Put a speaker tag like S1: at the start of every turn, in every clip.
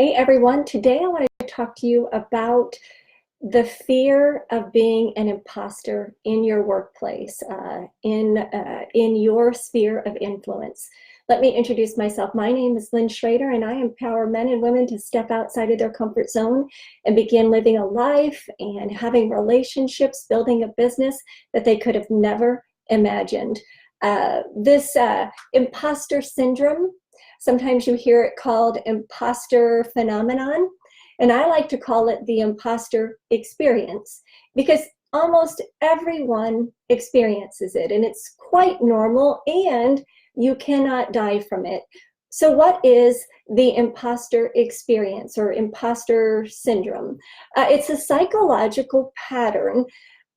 S1: Hey everyone, today I want to talk to you about the fear of being an imposter in your workplace, in your sphere of influence. Let me introduce myself. My name is Lynn Schrader, and I empower men and women to step outside of their comfort zone and begin living a life and having relationships, building a business that they could have never imagined. This imposter syndrome, sometimes you hear it called imposter phenomenon, and I like to call it the imposter experience because almost everyone experiences it, and it's quite normal, and you cannot die from it. So what is the imposter experience or imposter syndrome? It's a psychological pattern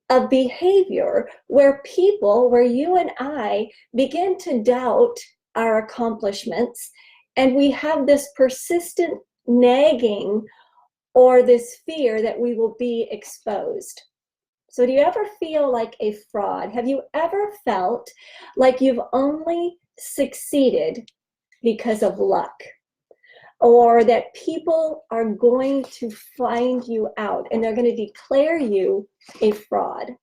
S1: of behavior where you and I begin to doubt our accomplishments, and we have this persistent nagging or this fear that we will be exposed. So do you ever feel like a fraud? Have you ever felt like you've only succeeded because of luck? Or that people are going to find you out and they're going to declare you a fraud?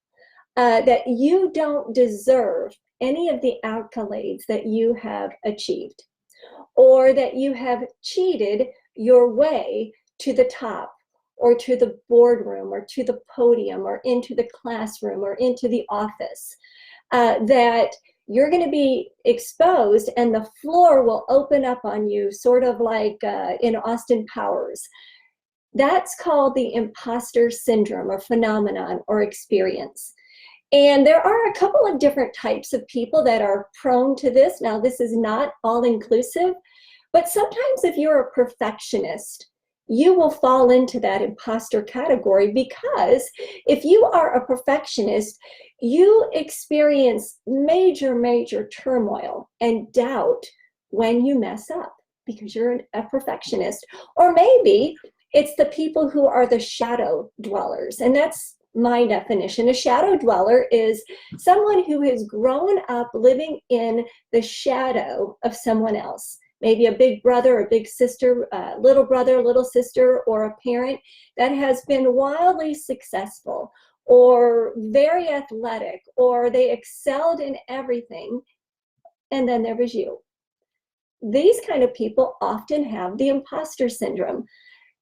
S1: That you don't deserve any of the accolades that you have achieved, or that you have cheated your way to the top, or to the boardroom, or to the podium, or into the classroom, or into the office, that you're going to be exposed and the floor will open up on you, sort of like in Austin Powers. That's called the imposter syndrome or phenomenon or experience. And there are a couple of different types of people that are prone to this. Now, this is not all-inclusive, but sometimes if you're a perfectionist, you will fall into that imposter category, because if you are a perfectionist, you experience major turmoil and doubt when you mess up because you're a perfectionist. Or maybe it's the people who are the shadow dwellers, and that's my definition. A shadow dweller is someone who has grown up living in the shadow of someone else. Maybe a big brother, a big sister, little brother, little sister, or a parent that has been wildly successful or very athletic, or they excelled in everything, and then there was you. These kind of people often have the imposter syndrome.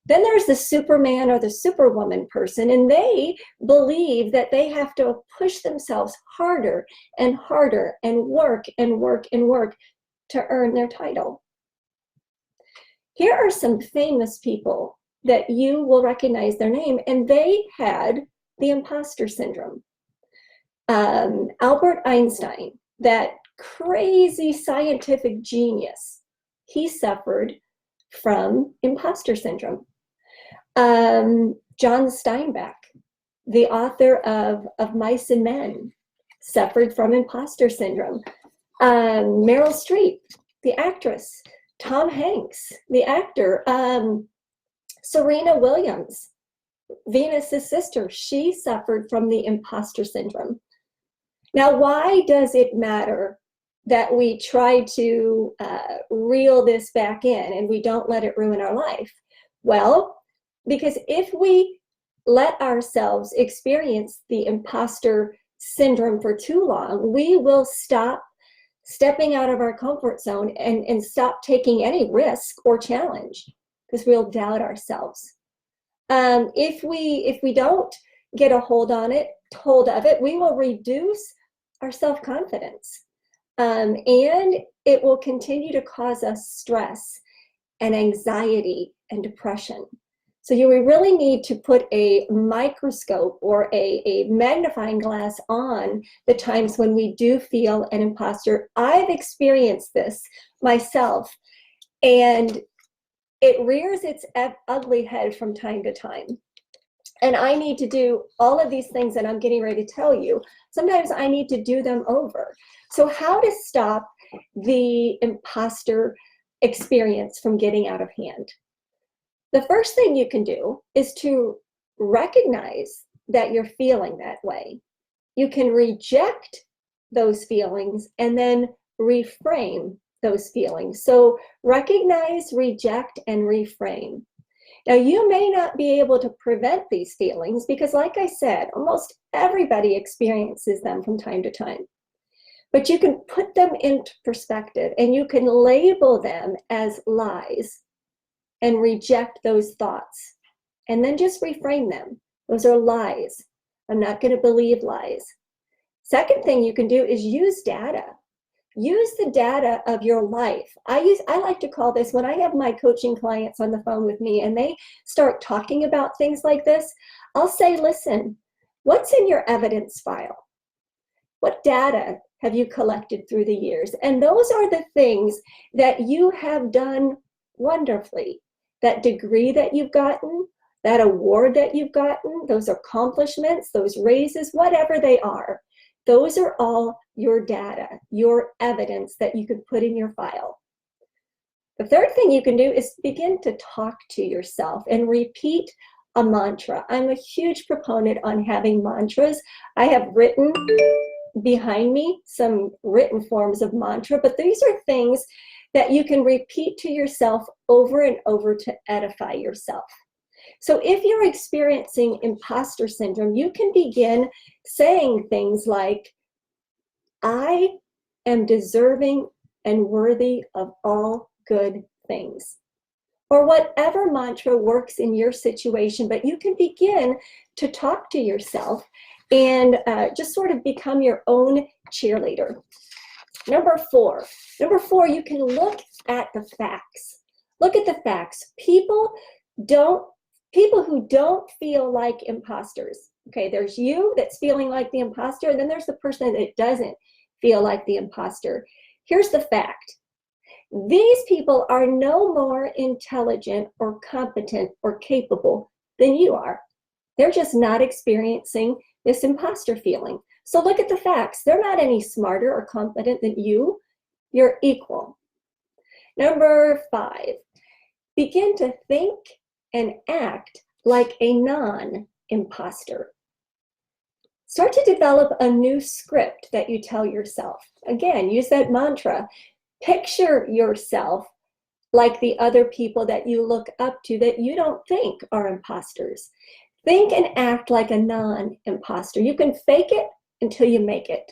S1: Then there's the Superman or the Superwoman person, and they believe that they have to push themselves harder and harder and work and work and work to earn their title. Here are some famous people that you will recognize their name, and they had the imposter syndrome. Albert Einstein, that crazy scientific genius, he suffered from imposter syndrome. John Steinbeck, the author of Mice and Men, suffered from imposter syndrome. Meryl Streep, the actress. Tom Hanks, the actor. Serena Williams, Venus's sister, she suffered from the imposter syndrome. Now, why does it matter that we try to reel this back in and we don't let it ruin our life? Well, because if we let ourselves experience the imposter syndrome for too long, we will stop stepping out of our comfort zone and stop taking any risk or challenge, because we'll doubt ourselves. If we don't get a hold of it, we will reduce our self-confidence, and it will continue to cause us stress and anxiety and depression. So you really need to put a microscope or a magnifying glass on the times when we do feel an imposter. I've experienced this myself, and it rears its ugly head from time to time. And I need to do all of these things that I'm getting ready to tell you. Sometimes I need to do them over. So how to stop the imposter experience from getting out of hand? The first thing you can do is to recognize that you're feeling that way. You can reject those feelings and then reframe those feelings. So recognize, reject, and reframe. Now, you may not be able to prevent these feelings because, like I said, almost everybody experiences them from time to time. But you can put them into perspective and you can label them as lies and reject those thoughts. And then just reframe them. Those are lies. I'm not going to believe lies. Second thing you can do is use data. Use the data of your life. I like to call this, when I have my coaching clients on the phone with me and they start talking about things like this, I'll say, listen, what's in your evidence file? What data have you collected through the years? And those are the things that you have done wonderfully. That degree that you've gotten, that award that you've gotten, those accomplishments, those raises, whatever they are, those are all your data, your evidence that you could put in your file. The third thing you can do is begin to talk to yourself and repeat a mantra. I'm a huge proponent on having mantras. I have written behind me some written forms of mantra, but these are things that you can repeat to yourself over and over to edify yourself. So if you're experiencing imposter syndrome, you can begin saying things like, I am deserving and worthy of all good things. Or whatever mantra works in your situation, but you can begin to talk to yourself and just sort of become your own cheerleader. Number four, you can look at the facts. Look at the facts. People who don't feel like imposters. Okay, there's you that's feeling like the imposter, and then there's the person that doesn't feel like the imposter. Here's the fact. These people are no more intelligent or competent or capable than you are. They're just not experiencing this imposter feeling. So look at the facts. They're not any smarter or competent than you. You're equal. Number 5, begin to think and act like a non-imposter. Start to develop a new script that you tell yourself. Again, use that mantra. Picture yourself like the other people that you look up to that you don't think are imposters. Think and act like a non-imposter. You can fake it until you make it.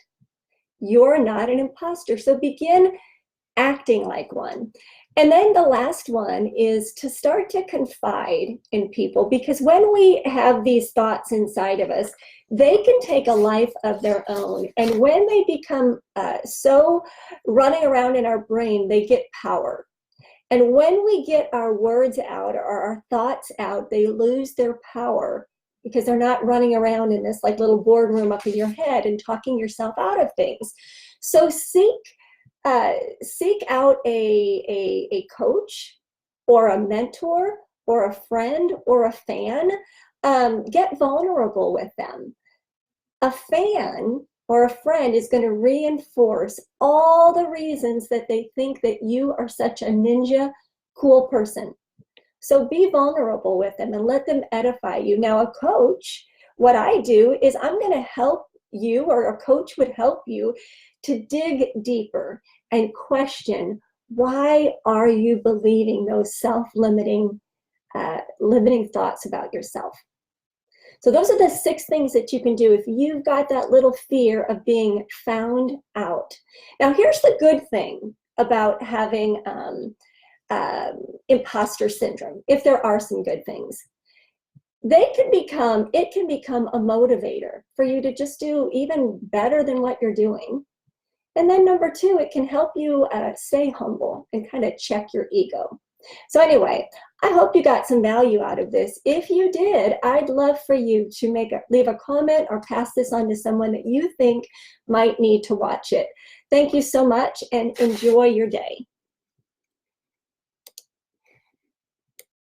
S1: You're not an imposter, so begin acting like one. And then the last one is to start to confide in people, because when we have these thoughts inside of us, they can take a life of their own. And when they become so running around in our brain, they get power. And when we get our words out or our thoughts out, they lose their power because they're not running around in this like little boardroom up in your head and talking yourself out of things. So seek out a coach or a mentor or a friend or a fan. Get vulnerable with them. A fan or a friend is going to reinforce all the reasons that they think that you are such a ninja cool person. So be vulnerable with them and let them edify you. Now, a coach, what I do is I'm going to help you, or a coach would help you to dig deeper and question, why are you believing those self-limiting limiting thoughts about yourself? So those are the 6 things that you can do if you've got that little fear of being found out. Now, here's the good thing about having imposter syndrome, if there are some good things. It can become a motivator for you to just do even better than what you're doing. And then number 2, it can help you stay humble and kind of check your ego. So anyway, I hope you got some value out of this. If you did, I'd love for you to leave a comment or pass this on to someone that you think might need to watch it. Thank you so much and enjoy your day.